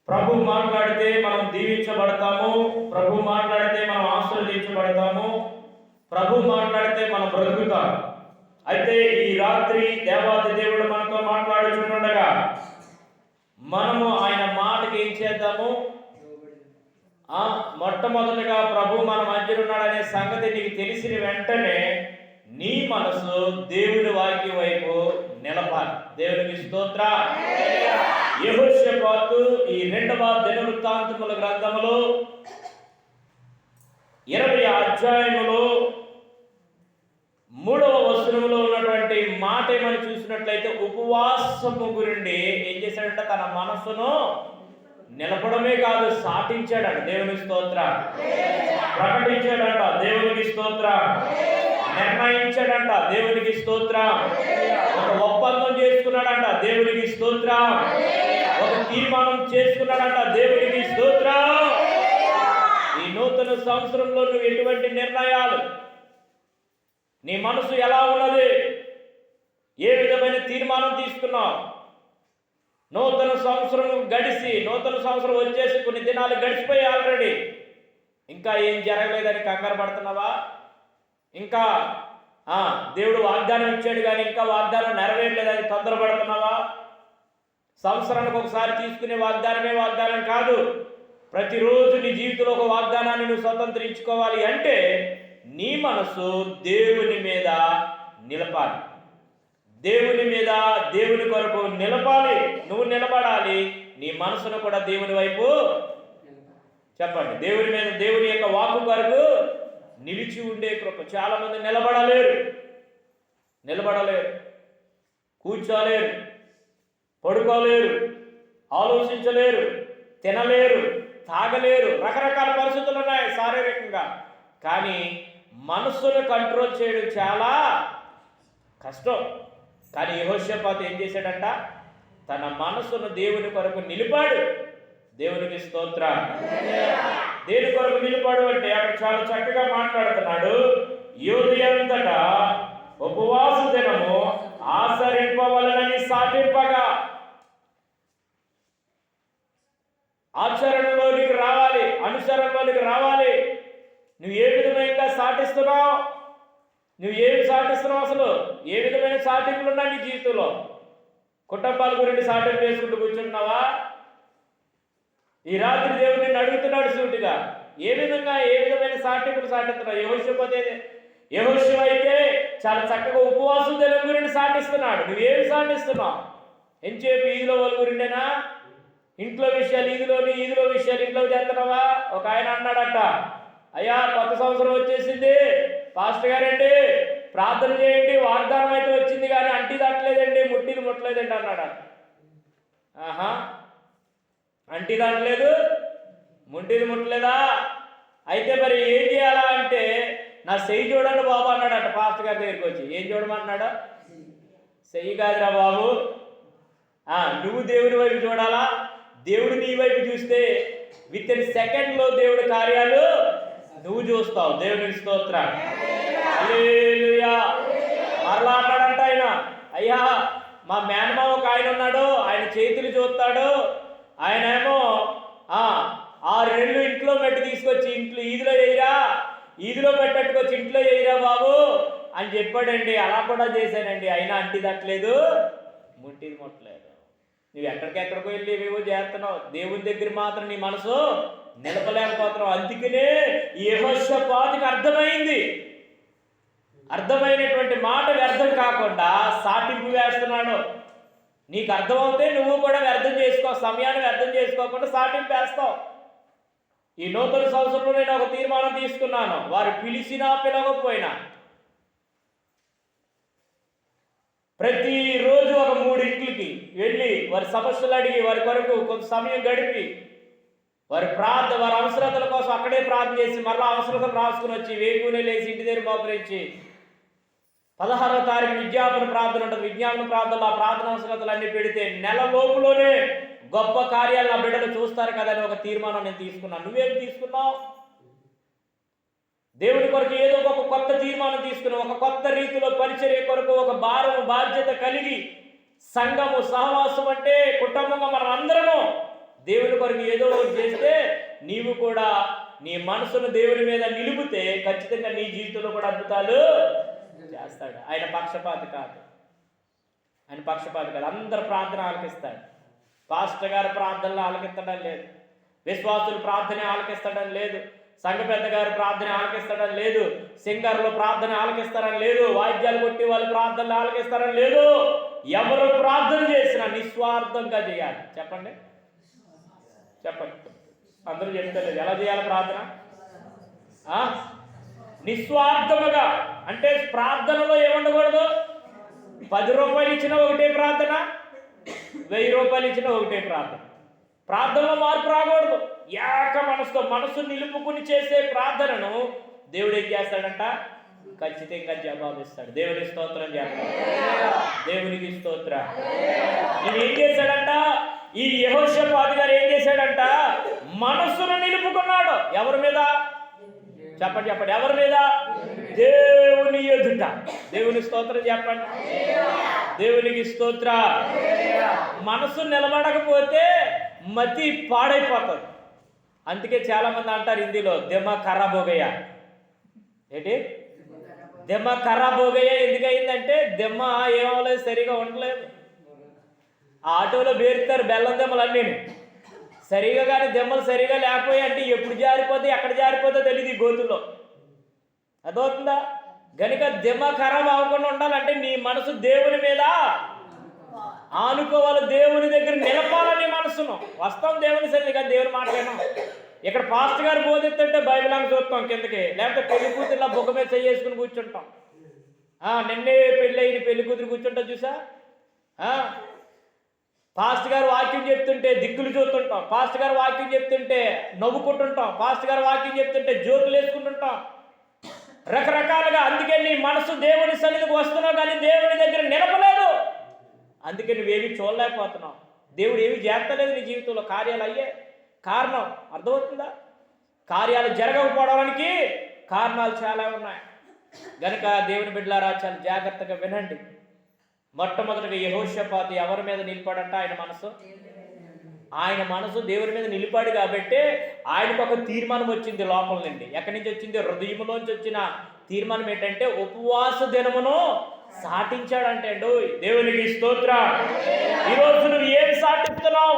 ప్రభు మాట్లాడితే మనం దీవించబడతాము, ప్రభు మాట్లాడితే మనం ఆశీర్వదించబడతాము, ప్రభు మాట్లాడితే మనం బ్రతుకుతాం. అయితే ఈ రాత్రి దేవాది దేవుడు మనతో మాట్లాడుచుండగా మనము ఆయన మాటకి ఏం చేద్దాము? మొట్టమొదటిగా ప్రభు మన మధ్య ఉన్నాడనే సంగతి నీకు తెలిసిన వెంటనే నీ మనసు దేవుని వాక్యం వైపు నిలపాలి. దేవునికి స్తోత్రం. యెహోషాపాతు ఈ 2వ దినవృత్తాంతముల గ్రంథములో 20వ అధ్యాయములో 3వ వచనములో ఉన్నటువంటి మాట ఏమని చూసినట్లయితే ఉపవాసము గురించి ఏం చేశాడంటే తన మనసును నిలపడమే కాదు, సాటించాడంట. దేవునికి స్తోత్రం. ప్రకటించాడంట. దేవునికి స్తోత్రం. నిర్ణయించాడంట. దేవునికి స్తోత్రం. ఒక ఒప్పందం చేసుకున్నాడంట. దేవునికి స్తోత్రం. ఒక తీర్మానం చేసుకున్నాడంట. దేవునికి స్తోత్రం. ఈ నూతన సంవత్సరంలో నువ్వు ఎటువంటి నిర్ణయాలు, నీ మనసు ఎలా ఉన్నది, ఏ విధమైన తీర్మానం తీసుకున్నావు? నూతన సంవత్సరం గడిచి, నూతన సంవత్సరం వచ్చేసి కొన్ని దినాలు గడిచిపోయి ఆల్రెడీ ఇంకా ఏం జరగలేదని కంగారు పడుతున్నావా? ఇంకా దేవుడు వాగ్దానం ఇచ్చాడు కానీ ఇంకా వాగ్దానం నెరవేరలేదని తొందరపడుతున్నావా? సంవత్సరానికి ఒకసారి తీసుకునే వాగ్దానమే వాగ్దానం కాదు. ప్రతిరోజు నీ జీవితంలో ఒక వాగ్దానాన్ని నువ్వు స్వతంత్రించుకోవాలి అంటే నీ మనసు దేవుని మీద నిలపాలి. దేవుని మీద, దేవుని కొరకు నిలపాలి. నువ్వు నిలబడాలి. నీ మనసును కూడా దేవుని వైపు చెప్పండి. దేవుని మీద, దేవుని యొక్క వాక్కు కొరకు నిలిచి ఉండే కృప. చాలా మంది నిలబడలేరు, కూర్చోలేరు, పడుకోలేరు, ఆలోచించలేరు, తినలేరు, తాగలేరు. రకరకాల పరిస్థితులు ఉన్నాయి శారీరకంగా. కానీ మనస్సును కంట్రోల్ చేయడం చాలా కష్టం. కానీ యెహోషాపాతు ఏం చేశాడంట? తన మనస్సును దేవుని కొరకు నిలిపాడు. దేవునికి స్తోత్రం. దేని కొరకు నిలిపాడు అంటే అక్కడ చాలా చక్కగా మాట్లాడుతున్నాడు. యూదయంతటా ఉపవాస దినము ఆచరింపవలనని సాటింపగా, ఆచరణలోనికి రావాలి, అనుసరణలోనికి రావాలి. నువ్వు ఏ విధంగా సాటిస్తున్నావు? నువ్వు ఏమి సాటిస్తున్నావు? అసలు ఏ విధమైన సాటింపులు ఉన్నాయి నీ జీవితంలో? కుటుంబాల గురించి సాటింపు చేసుకుంటూ కూర్చుంటున్నావా? ఈ రాత్రి దేవుడు నిన్ను అడుగుతున్నాడు సూటిగా, ఏ విధమైన సాటింపులు సాటిస్తున్నావు? యెహోషువ అయితే చాలా చక్కగా ఉపవాసం దినం గురించి సాటిస్తున్నాడు. నువ్వేమి సాటిస్తున్నావు? ఎంచేపు ఈదులో వాళ్ళ గురిండేనా? ఇంట్లో విషయాలు ఈదులో విషయాలు ఇంట్లో చేస్తున్నావా? ఒక ఆయన అన్నాడట, అయ్యా కొత్త సంవత్సరం వచ్చేసింది, పాస్టర్ గారండి ప్రార్థన చేయండి, వాగ్దానం అయితే వచ్చింది కానీ అంటి దాటలేదండి, ముట్టిది ముట్టలేదండి అన్నాడు. అంటి దాటలేదు, ముట్టిది ముట్టలేదా? అయితే మరి ఏం చేయాలా అంటే, నా చెయ్యి చూడండి బాబు అన్నాడట పాస్టర్ గారి దగ్గరికి వచ్చి. ఏం చూడమన్నాడు? చెయ్యి కాదురా బాబు, నువ్వు దేవుని వైపు చూడాలా. దేవుడు నీ వైపు చూస్తే విత్ ఇన్ సెకండ్లో దేవుడి కార్యాలు నువ్వు చూస్తావు. దేవునికి స్తోత్రం. హల్లెలూయా. మరలా అన్నాడంట ఆయన, అయ్యా మా మేనమామ ఒక ఆయన ఉన్నాడు, ఆయన చేతులు చూస్తాడు, ఆయన ఏమో 6 నెలలు ఇంట్లో మెట్టు తీసుకొచ్చి ఇంట్లో ఈదిలో పెట్టట్టుకొచ్చి ఇంట్లో వేయరా బాబు అని చెప్పాడండి. అలా కూడా చేశానండి, అయినా అంటి తట్టలేదు, ముట్టిది ముట్టలేదు. నువ్వు ఎక్కడికెక్కడికో వెళ్ళి ఏవేవో చేస్తున్నావు, దేవుని దగ్గర మాత్రం నీ మనసు నిలపలేకపోతున్నావు. అందుకనే యెహోషాపాతుకి అర్థమైనటువంటి మాట వ్యర్థం కాకుండా సాటింపు వేస్తున్నాడు. నీకు అర్థమవుతే నువ్వు కూడా వ్యర్థం చేసుకో, సమయాన్ని వ్యర్థం చేసుకోకుండా సాటింపు వేస్తావు. ఈ నూతన సంవత్సరంలో నేను ఒక తీర్మానం తీసుకున్నాను, వారు పిలిచినా పిలవకపోయినా ప్రతిరోజు ఒక 3 ఇంట్లకి వెళ్ళి వారి సమస్యలు అడిగి వారి కొరకు కొంత సమయం గడిపి వారి అవసరతల కోసం అక్కడే ప్రార్థన చేసి మరలా అవసరతలు రాసుకుని వచ్చి వేగునే లేచి ఇంటి దగ్గర మోకరించి 16వ తారీఖు విజ్ఞాపన ప్రార్థన ఉంటుంది. విజ్ఞాపన ప్రార్థనలో ఆ ప్రార్థన అవసరతలు అన్ని పెడితే నెల లోపులోనే గొప్ప కార్యాలు నా బిడ్డలు చూస్తారు కదా అని ఒక తీర్మానం నేను తీసుకున్నాను. నువ్వేం తీసుకున్నావు? దేవుడి కొరకు ఏదో ఒక కొత్త తీర్మానం తీసుకున్నావు. ఒక కొత్త రీతిలో పరిచర్య కొరకు ఒక భారము బాధ్యత కలిగి సంఘము సహవాసం అంటే కుటుంబంగా మనం అందరము దేవుని కొరకు ఏదో ఒకటి చేస్తే నీవు కూడా నీ మనసును దేవుని మీద నిలుపుతే ఖచ్చితంగా నీ జీవితంలో కూడా అద్భుతాలు చేస్తాడు. ఆయన పక్షపాతి కాదు. ఆయన పక్షపాతి కాదు. అందరు ప్రార్థన ఆలకిస్తాడు. పాస్టర్ గారు ప్రార్థనలు ఆలకిస్తడం లేదు, విశ్వాసులు ప్రార్థన ఆలకిస్తడం లేదు, సంఘ పెద్ద గారు ప్రార్థన ఆలకిస్తడం లేదు, సింగర్లు ప్రార్థన ఆలకిస్తారని లేదు, వాయిద్యాలు కొట్టి వాళ్ళు ప్రార్థనలు ఆలకిస్తారని లేదు. ఎవరు ప్రార్థన చేసినా నిస్వార్థంగా చేయాలి. చెప్పండి చెప్పండి, అందరూ చెప్తలేదు. ఎలా చేయాలి ప్రార్థన? నిస్వార్థముగా. అంటే ప్రార్థనలో ఏముండకూడదు? 10 రూపాయలు ఇచ్చిన ఒకటే ప్రార్థన, 1000 రూపాయలు ఇచ్చిన ఒకటే ప్రార్థన. ప్రార్థనలో మార్పు రాకూడదు. ఏక మనసుతో మనసు నిలుపుకుని చేసే ప్రార్థనను దేవుడు ఏం చేస్తాడంట? ఖచ్చితంగా జవాబిస్తాడు. దేవుని స్తోత్రం చేస్తాడు. దేవునికి స్తోత్రం. నేను ఏం చేశాడంట? ఈ యెహోషాపాతు గారు ఏం చేశాడంట? మనసును నిలుపుకున్నాడు. ఎవరి మీద? చెప్పండి చెప్పండి, ఎవరి మీద? దేవుని ఎదుట. దేవుని స్తోత్రం చెప్పండి. దేవునికి స్తోత్ర. మనసు నిలబడకపోతే మతి పాడైపోతుంది. అందుకే చాలా మంది అంటారు హిందీలో దెమ్మ ఖరాబ్ హోగయా. ఏంటి దెమ్మ ఖరాబ్ హోగయా? ఎందుకయిందంటే దెమ్మ ఏమవలేదు, సరిగా ఉండలేదు. ఆ ఆటోలో బేరుతారు బెల్లం దెమ్మలు అన్నీ సరిగా, కానీ దెమ్మలు సరిగా లేకపోయి అంటే ఎప్పుడు జారిపోతే ఎక్కడ జారిపోతే తెలియదు ఈ గోతుల్లో. అదవుతుందా? గనుక దెమ్మ ఖరాబ్ అవ్వకుండా ఉండాలంటే నీ మనసు దేవుని మీద ఆనుకోవాలి. దేవుని దగ్గర నిలపాలని మనసును. వస్తాం దేవుని సరిగ్గా, కానీ దేవుని మాట్లాడడం. ఇక్కడ పాస్టర్ గారు బోధిస్తుంటే బైబిల్ అని చూస్తాం కిందకి, లేకపోతే పెళ్లి కూతురులా బొగ్గ మీద చేసుకుని కూర్చుంటాం. నిన్నే పెళ్ళి అయిన పెళ్లి కూతురు కూర్చుంటాం చూసా. పాస్టర్ గారు వాక్యం చెప్తుంటే దిక్కులు చూస్తుంటాం, పాస్టర్ గారు వాక్యం చెప్తుంటే నవ్వుకుంటుంటాం, పాస్టర్ గారు వాక్యం చెప్తుంటే జోకులు వేసుకుంటుంటాం, రకరకాలుగా. అందుకే నీ మనసు దేవుని సన్నిధికి వస్తున్నావు కానీ దేవుని దగ్గర నిలపలేదు. అందుకే నువ్వేమి చూడలేకపోతున్నావు. దేవుడు ఏమి చేస్తలేదు నీ జీవితంలో. కార్యాలు అయ్యే కారణం అర్థమవుతుందా? కార్యాలు జరగకపోవడానికి కారణాలు చాలా ఉన్నాయి. గనుక దేవుని బిడ్డలారా చాలా జాగ్రత్తగా వినండి. మొట్టమొదటిగా యెహోషాపాతు ఎవరి మీద నిలిపాడంట? ఆయన మనసు దేవుని మీద నిలిపాడు కాబట్టి ఆయనకు ఒక తీర్మానం వచ్చింది లోపల నుండి. ఎక్కడి నుంచి వచ్చింది? హృదయంలోంచి వచ్చిన తీర్మానం ఏంటంటే ఉపవాస దినమును సాటించాడంటే. దేవునికి స్తోత్రం. ఈరోజు నువ్వు ఏం సాటిస్తున్నావు?